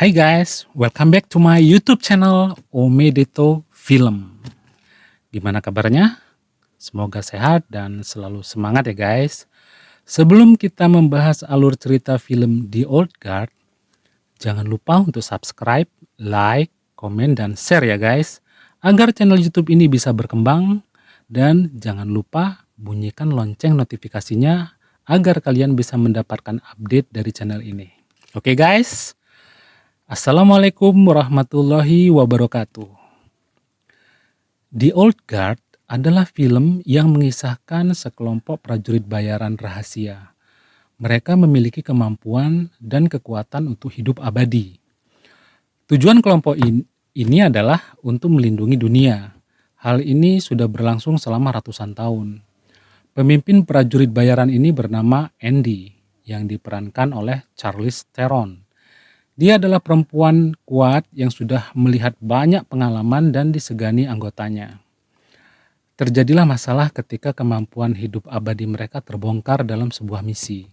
Hai guys, welcome back to my YouTube channel Omedeto Film. Gimana kabarnya? Semoga sehat dan selalu semangat ya guys. Sebelum kita membahas alur cerita film The Old Guard, jangan lupa untuk subscribe, like, komen, dan share ya guys, agar channel YouTube ini bisa berkembang. Dan jangan lupa bunyikan lonceng notifikasinya agar kalian bisa mendapatkan update dari channel ini. Oke guys? Assalamualaikum warahmatullahi wabarakatuh. The Old Guard adalah film yang mengisahkan sekelompok prajurit bayaran rahasia. Mereka memiliki kemampuan dan kekuatan untuk hidup abadi. Tujuan kelompok ini adalah untuk melindungi dunia. Hal ini sudah berlangsung selama ratusan tahun. Pemimpin prajurit bayaran ini bernama Andy, yang diperankan oleh Charlize Theron. Dia adalah perempuan kuat yang sudah melihat banyak pengalaman dan disegani anggotanya. Terjadilah masalah ketika kemampuan hidup abadi mereka terbongkar dalam sebuah misi.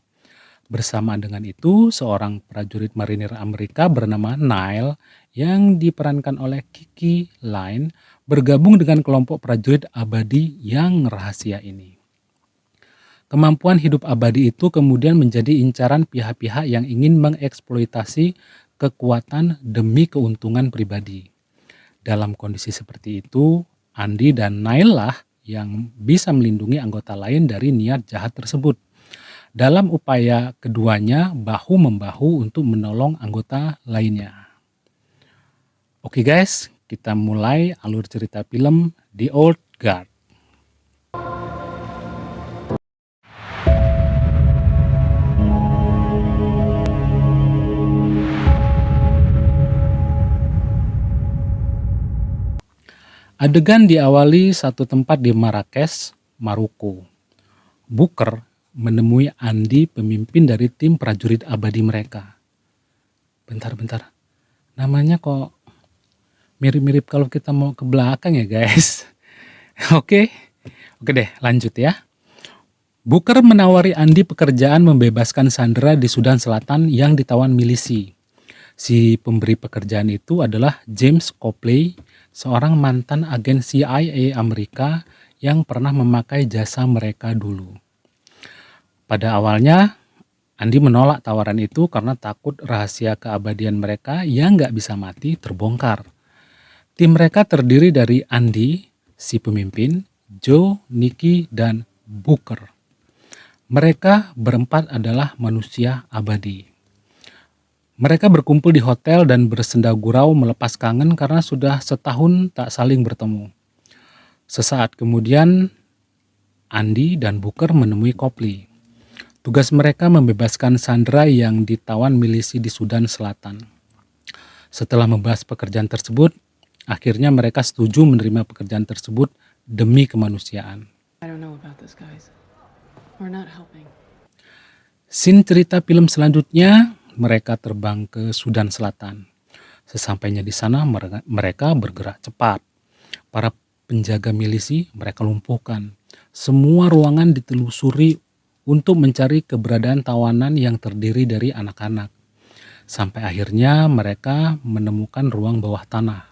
Bersamaan dengan itu, seorang prajurit marinir Amerika bernama Nile yang diperankan oleh Kiki Layne bergabung dengan kelompok prajurit abadi yang rahasia ini. Kemampuan hidup abadi itu kemudian menjadi incaran pihak-pihak yang ingin mengeksploitasi kekuatan demi keuntungan pribadi. Dalam kondisi seperti itu, Andy dan Nile lah yang bisa melindungi anggota lain dari niat jahat tersebut. Dalam upaya keduanya bahu-membahu untuk menolong anggota lainnya. Oke guys, kita mulai alur cerita film The Old Guard. Adegan diawali satu tempat di Marrakesh, Maroko. Booker menemui Andy, pemimpin dari tim prajurit abadi mereka. Bentar. Namanya kok mirip-mirip kalau kita mau ke belakang ya guys. Oke deh, lanjut ya. Booker menawari Andy pekerjaan membebaskan sandera di Sudan Selatan yang ditawan milisi. Si pemberi pekerjaan itu adalah James Copley, seorang mantan agen CIA Amerika yang pernah memakai jasa mereka dulu. Pada awalnya, Andy menolak tawaran itu karena takut rahasia keabadian mereka yang gak bisa mati terbongkar. Tim mereka terdiri dari Andy, si pemimpin, Joe, Nicky, dan Booker. Mereka berempat adalah manusia abadi. Mereka berkumpul di hotel dan bersenda gurau melepas kangen karena sudah setahun tak saling bertemu. Sesaat kemudian, Andy dan Booker menemui Copley. Tugas mereka membebaskan sandera yang ditawan milisi di Sudan Selatan. Setelah membahas pekerjaan tersebut, akhirnya mereka setuju menerima pekerjaan tersebut demi kemanusiaan. Scene cerita film selanjutnya, mereka terbang ke Sudan Selatan. Sesampainya di sana mereka bergerak cepat. Para penjaga milisi mereka lumpuhkan. Semua ruangan ditelusuri untuk mencari keberadaan tawanan yang terdiri dari anak-anak. Sampai akhirnya mereka menemukan ruang bawah tanah.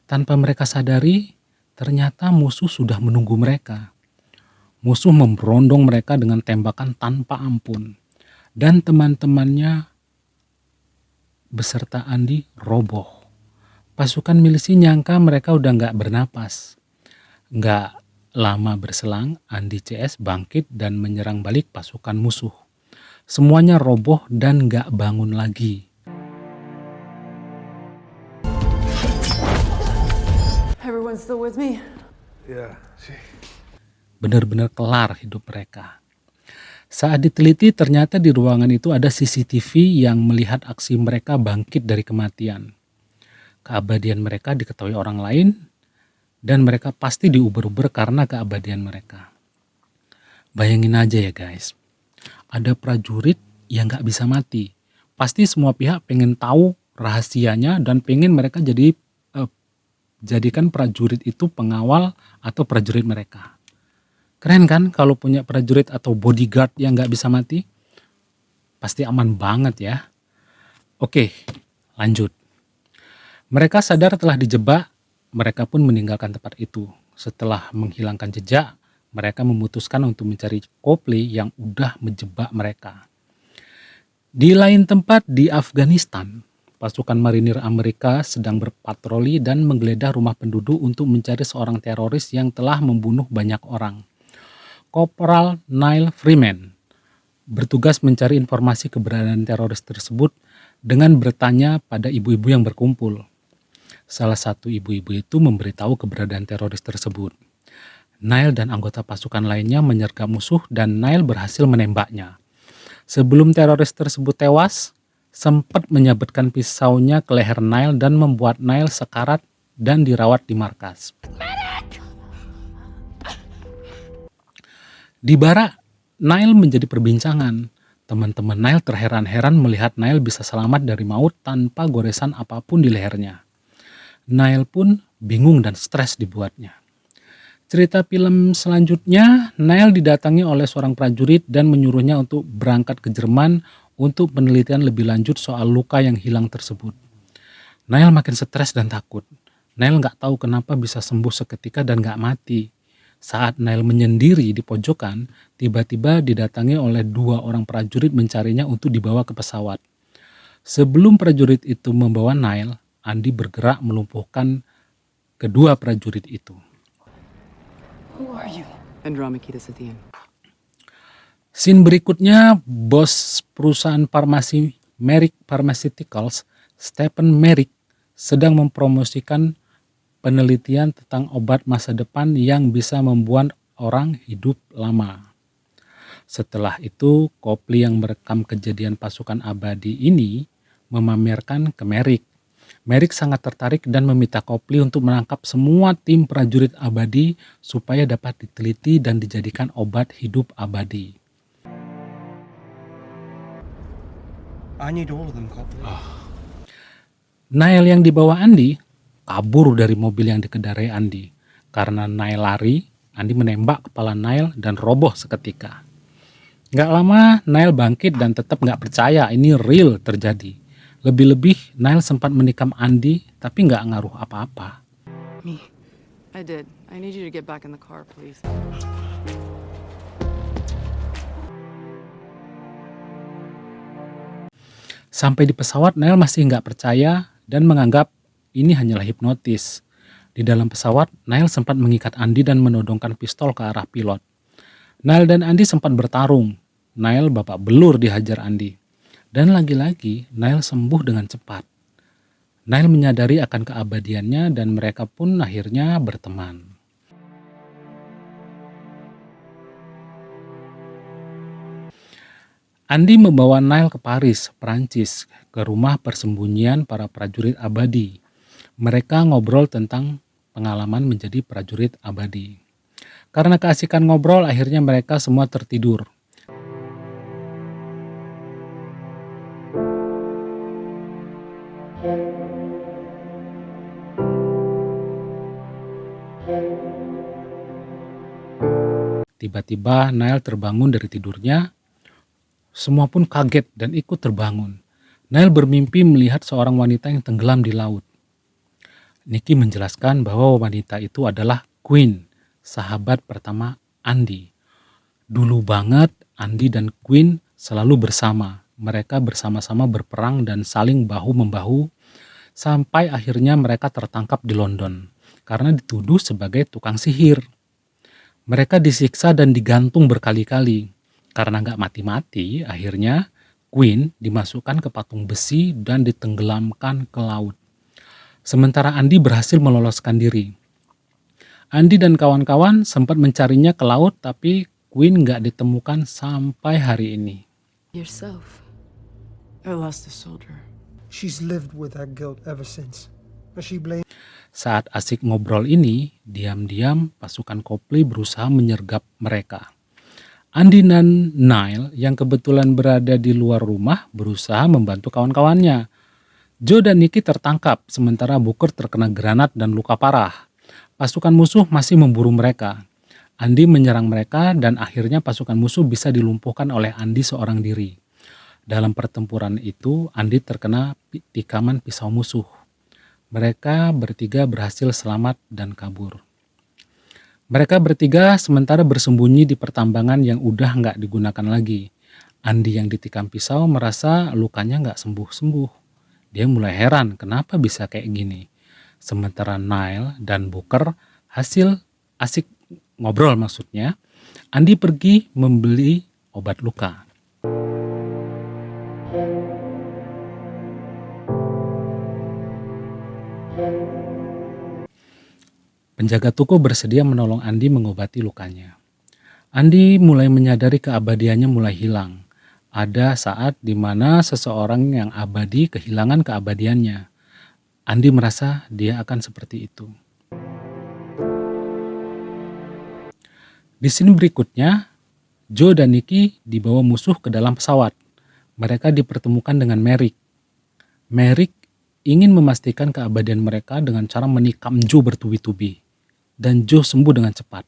Tanpa mereka sadari, ternyata musuh sudah menunggu mereka. Musuh memberondong mereka dengan tembakan tanpa ampun. Dan teman-temannya beserta Andy roboh. Pasukan milisi nyangka mereka udah gak bernapas. Gak lama berselang, Andy CS bangkit dan menyerang balik pasukan musuh. Semuanya roboh dan gak bangun lagi. Everyone still with me? Yeah. Benar-benar kelar hidup mereka. Saat diteliti ternyata di ruangan itu ada CCTV yang melihat aksi mereka bangkit dari kematian. Keabadian mereka diketahui orang lain dan mereka pasti diuber-uber karena keabadian mereka. Bayangin aja ya guys, ada prajurit yang gak bisa mati. Pasti semua pihak pengen tahu rahasianya dan pengen mereka jadikan prajurit itu pengawal atau prajurit mereka. Keren kan kalau punya prajurit atau bodyguard yang nggak bisa mati? Pasti aman banget ya. Oke, lanjut. Mereka sadar telah dijebak, mereka pun meninggalkan tempat itu. Setelah menghilangkan jejak, mereka memutuskan untuk mencari Copley yang udah menjebak mereka. Di lain tempat di Afghanistan, pasukan marinir Amerika sedang berpatroli dan menggeledah rumah penduduk untuk mencari seorang teroris yang telah membunuh banyak orang. Korporal Neil Freeman bertugas mencari informasi keberadaan teroris tersebut dengan bertanya pada ibu-ibu yang berkumpul. Salah satu ibu-ibu itu memberitahu keberadaan teroris tersebut. Neil dan anggota pasukan lainnya menyergap musuh dan Neil berhasil menembaknya. Sebelum teroris tersebut tewas, sempat menyabetkan pisaunya ke leher Neil dan membuat Neil sekarat dan dirawat di markas. Di barak, Neil menjadi perbincangan. Teman-teman Neil terheran-heran melihat Neil bisa selamat dari maut tanpa goresan apapun di lehernya. Neil pun bingung dan stres dibuatnya. Cerita film selanjutnya, Neil didatangi oleh seorang prajurit dan menyuruhnya untuk berangkat ke Jerman untuk penelitian lebih lanjut soal luka yang hilang tersebut. Neil makin stres dan takut. Neil nggak tahu kenapa bisa sembuh seketika dan nggak mati. Saat Neil menyendiri di pojokan, tiba-tiba didatangi oleh 2 orang prajurit mencarinya untuk dibawa ke pesawat. Sebelum prajurit itu membawa Neil, Andy bergerak melumpuhkan kedua prajurit itu. Who are you? Andromachetus Athene. Scene berikutnya, bos perusahaan farmasi Merrick Pharmaceuticals, Stephen Merrick, sedang mempromosikan penelitian tentang obat masa depan yang bisa membuat orang hidup lama. Setelah itu, Copley yang merekam kejadian pasukan abadi ini memamerkan ke Merrick. Merrick sangat tertarik dan meminta Copley untuk menangkap semua tim prajurit abadi supaya dapat diteliti dan dijadikan obat hidup abadi. I need all of them, Copley. Neil yang dibawa Andy kabur dari mobil yang dikendarai Andy. Karena Neil lari, Andy menembak kepala Neil dan roboh seketika. Gak lama, Neil bangkit dan tetap gak percaya ini real terjadi. Lebih-lebih, Neil sempat menikam Andy, tapi gak ngaruh apa-apa. Me. I did. I need you to get back in the car, please. Sampai di pesawat, Neil masih gak percaya dan menganggap ini hanyalah hipnotis. Di dalam pesawat, Neil sempat mengikat Andy dan menodongkan pistol ke arah pilot. Neil dan Andy sempat bertarung. Neil babak belur dihajar Andy. Dan lagi-lagi, Neil sembuh dengan cepat. Neil menyadari akan keabadiannya dan mereka pun akhirnya berteman. Andy membawa Neil ke Paris, Prancis, ke rumah persembunyian para prajurit abadi. Mereka ngobrol tentang pengalaman menjadi prajurit abadi. Karena keasikan ngobrol, akhirnya mereka semua tertidur. Tiba-tiba Neil terbangun dari tidurnya. Semua pun kaget dan ikut terbangun. Neil bermimpi melihat seorang wanita yang tenggelam di laut. Nikki menjelaskan bahwa wanita itu adalah Queen, sahabat pertama Andy. Dulu banget Andy dan Queen selalu bersama. Mereka bersama-sama berperang dan saling bahu-membahu sampai akhirnya mereka tertangkap di London karena dituduh sebagai tukang sihir. Mereka disiksa dan digantung berkali-kali. Karena nggak mati-mati, akhirnya Queen dimasukkan ke patung besi dan ditenggelamkan ke laut. Sementara Andy berhasil meloloskan diri. Andy dan kawan-kawan sempat mencarinya ke laut, tapi Queen nggak ditemukan sampai hari ini. Yourself. I lost a soldier. She's lived with that guilt ever since. But she blames Saat asik ngobrol ini, diam-diam pasukan Copley berusaha menyergap mereka. Andy dan Neil yang kebetulan berada di luar rumah berusaha membantu kawan-kawannya. Joe dan Nikki tertangkap, sementara Booker terkena granat dan luka parah. Pasukan musuh masih memburu mereka. Andi menyerang mereka dan akhirnya pasukan musuh bisa dilumpuhkan oleh Andi seorang diri. Dalam pertempuran itu, Andi terkena tikaman pisau musuh. Mereka bertiga berhasil selamat dan kabur. Mereka bertiga sementara bersembunyi di pertambangan yang udah nggak digunakan lagi. Andi yang ditikam pisau merasa lukanya nggak sembuh-sembuh. Dia mulai heran kenapa bisa kayak gini. Sementara Nile dan Booker hasil asik ngobrol maksudnya, Andi pergi membeli obat luka. Penjaga toko bersedia menolong Andi mengobati lukanya. Andi mulai menyadari keabadiannya mulai hilang. Ada saat di mana seseorang yang abadi kehilangan keabadiannya. Andi merasa dia akan seperti itu. Di scene berikutnya, Joe dan Nikki dibawa musuh ke dalam pesawat. Mereka dipertemukan dengan Merrick. Merrick ingin memastikan keabadian mereka dengan cara menikam Joe bertubi-tubi. Dan Joe sembuh dengan cepat.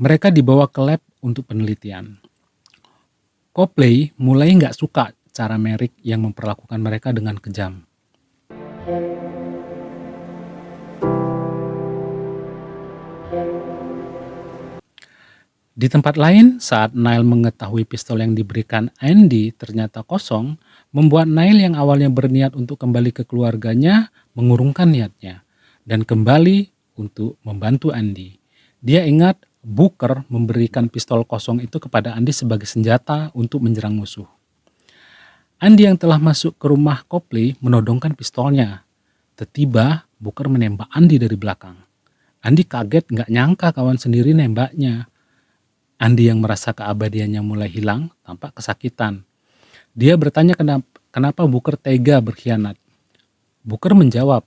Mereka dibawa ke lab untuk penelitian. Copley mulai nggak suka cara Merrick yang memperlakukan mereka dengan kejam. Di tempat lain, saat Nile mengetahui pistol yang diberikan Andy ternyata kosong, membuat Nile yang awalnya berniat untuk kembali ke keluarganya mengurungkan niatnya dan kembali untuk membantu Andy. Dia ingat Booker memberikan pistol kosong itu kepada Andy sebagai senjata untuk menyerang musuh. Andy yang telah masuk ke rumah Copley menodongkan pistolnya. Tiba-tiba Booker menembak Andy dari belakang. Andy kaget nggak nyangka kawan sendiri nembaknya. Andy yang merasa keabadiannya mulai hilang tampak kesakitan. Dia bertanya kenapa Booker tega berkhianat. Booker menjawab,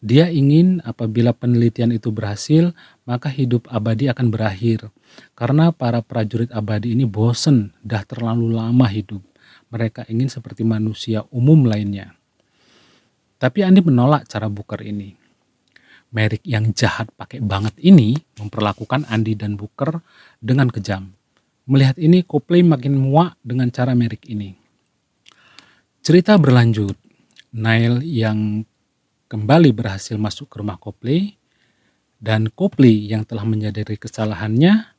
dia ingin apabila penelitian itu berhasil, maka hidup abadi akan berakhir. Karena para prajurit abadi ini bosen, dah terlalu lama hidup. Mereka ingin seperti manusia umum lainnya. Tapi Andy menolak cara Booker ini. Merrick yang jahat pakai banget ini memperlakukan Andy dan Booker dengan kejam. Melihat ini, Copley makin muak dengan cara Merrick ini. Cerita berlanjut. Nile yang kembali berhasil masuk ke rumah Copley, dan Copley yang telah menyadari kesalahannya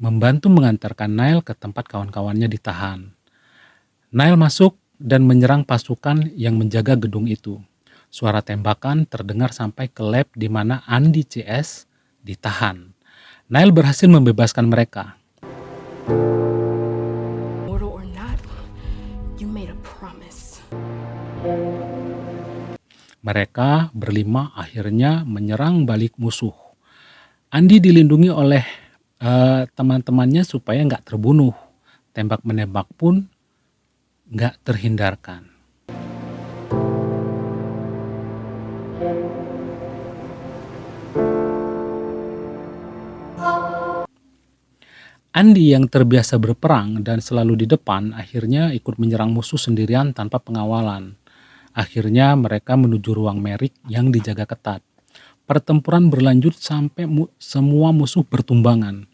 membantu mengantarkan Nile ke tempat kawan-kawannya ditahan. Nile masuk dan menyerang pasukan yang menjaga gedung itu. Suara tembakan terdengar sampai ke lab di mana Andy CS ditahan. Nile berhasil membebaskan mereka. Mortal or not, you made a promise. Mereka berlima akhirnya menyerang balik musuh. Andy dilindungi oleh teman-temannya supaya nggak terbunuh. Tembak menembak pun nggak terhindarkan. Andy yang terbiasa berperang dan selalu di depan akhirnya ikut menyerang musuh sendirian tanpa pengawalan. Akhirnya mereka menuju ruang Merrick yang dijaga ketat. Pertempuran berlanjut sampai semua musuh bertumbangan.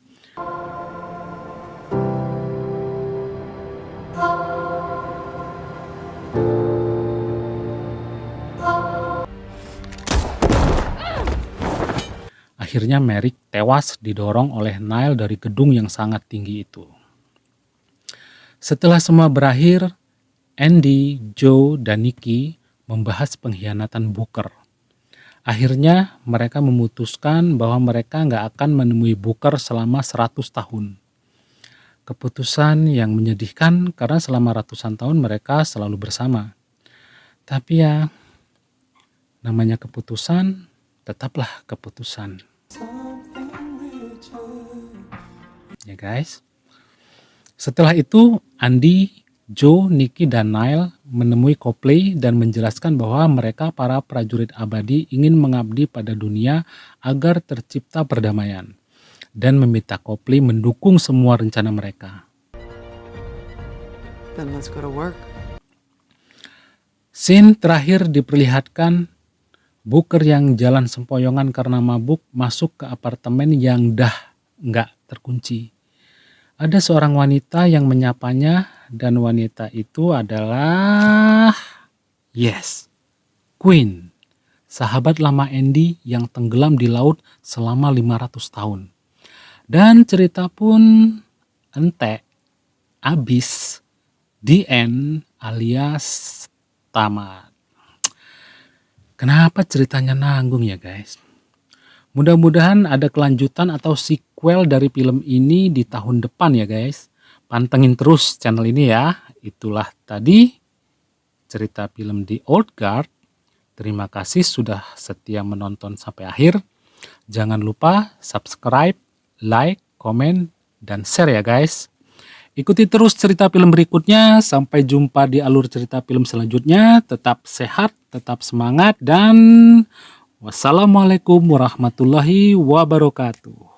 Akhirnya Merrick tewas didorong oleh Nile dari gedung yang sangat tinggi itu. Setelah semua berakhir, Andy, Joe, dan Nikki membahas pengkhianatan Booker. Akhirnya mereka memutuskan bahwa mereka nggak akan menemui Booker selama 100 tahun. Keputusan yang menyedihkan karena selama ratusan tahun mereka selalu bersama. Tapi ya, namanya keputusan tetaplah keputusan. Ya guys. Setelah itu Andy, Joe, Nikki, dan Nile menemui Copley dan menjelaskan bahwa mereka para prajurit abadi ingin mengabdi pada dunia agar tercipta perdamaian. Dan meminta Copley mendukung semua rencana mereka. Then let's go to work. Scene terakhir diperlihatkan Booker yang jalan sempoyongan karena mabuk masuk ke apartemen yang dah nggak terkunci. Ada seorang wanita yang menyapanya dan wanita itu adalah Queen, sahabat lama Andy yang tenggelam di laut selama 500 tahun. Dan cerita pun ente abis, the end alias tamat. Kenapa ceritanya nanggung ya guys? Mudah-mudahan ada kelanjutan atau sequel dari film ini di tahun depan ya guys. Pantengin terus channel ini ya. Itulah tadi cerita film The Old Guard. Terima kasih sudah setia menonton sampai akhir. Jangan lupa subscribe, like, komen, dan share ya guys. Ikuti terus cerita film berikutnya. Sampai jumpa di alur cerita film selanjutnya. Tetap sehat, tetap semangat, dan wassalamualaikum warahmatullahi wabarakatuh.